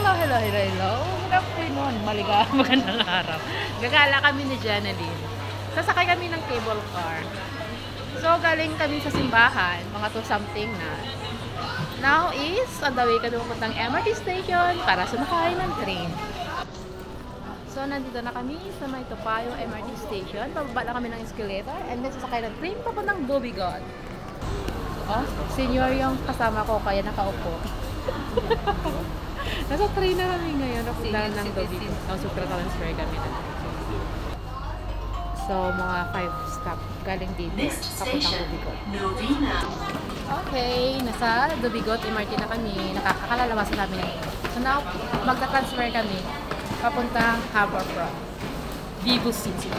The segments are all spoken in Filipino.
Hello. Good afternoon. Magandang araw. Gagala kami ni Janeline. Sasakay kami ng cable car. So, galing kami sa simbahan, mga 2 something na. Now is, on the way kami pupuntang MRT station para sumakay ng train. So, nandito na kami sa may Topayo MRT station. Pababa na kami ng escalator and then sasakay ng train papuntang Dobigon. Oh, senior yung kasama ko kaya nakaupo. Nasa train na kami ngayon. Napunta ng Dobigon. Super transfer kami na. So, mga 5 stop galing dito. Papuntang Dobigon. Okay, nasa Dobigon MRT na kami. Nakakalalamas na kami. So now, magta-transfer kami papuntang Harbourfront, Vivo City.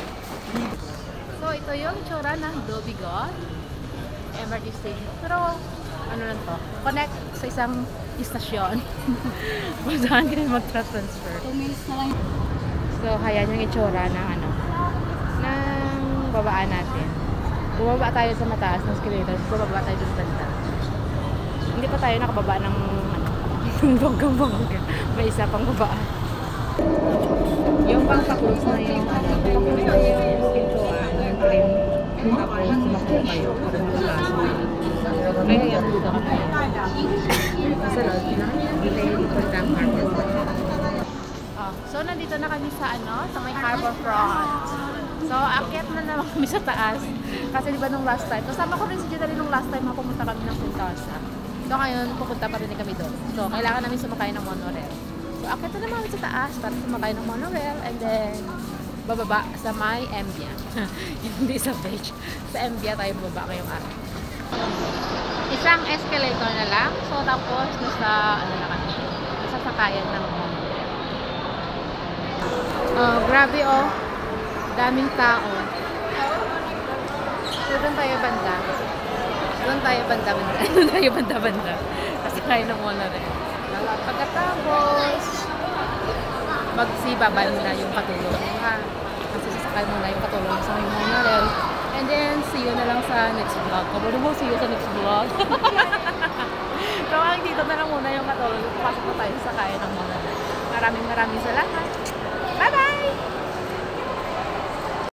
So, ito yung itsura ng Dobigon MRT station. Pero, ano lang to? Connect sa isang istasyon. Kung saan ka mag-transfer. 2 minutes na lang. So, hayan yung itsura ng ano, ng babaan natin. Bumaba tayo sa mataas ng escalator. Bumaba tayo dun banda. Hindi pa tayo nakababa ng ano, banggang-bangga. May isa pang babaan. Yung pang-close na yung ano, yung pintuan, yung trim. Tapos, sumakuha kayo para makapasok. Kaya yung dito kami. Masalot na. Dito yung puntang Harbourfront. So, nandito na kami sa ano, sa may Harbourfront. So, akyat na naman kami sa taas. Kasi di ba nung last time, kasama ko rin si Jetta nung last time pumunta kami ng Puntosa. So, ngayon pupunta pa rin kami doon. So, kailangan namin sumakay ng monorail. So, akyat na naman kami sa taas para sumakay ng monorail and then bababa sa may Embia. Hindi sa beach. Sa Embia tayo bababa ngayong araw. Isang escalator na lang. So, tapos nasa, ano na kami, nasa sakayan ng monorail. Grabe oh. Daming tao. So, doon tayo banda. Doon tayo banda. Kasi kaya ng monorail. Pagkatapos, magsibabanda yung katulong mo ha. Kasi sasakay mo na yung katulong sa may monorail. And then, see you na lang sa next vlog. Kabalo mo, see you sa next vlog. So, dito na lang muna yung katulong. Pasok na tayo sa kaya ng monorail. Maraming salamat.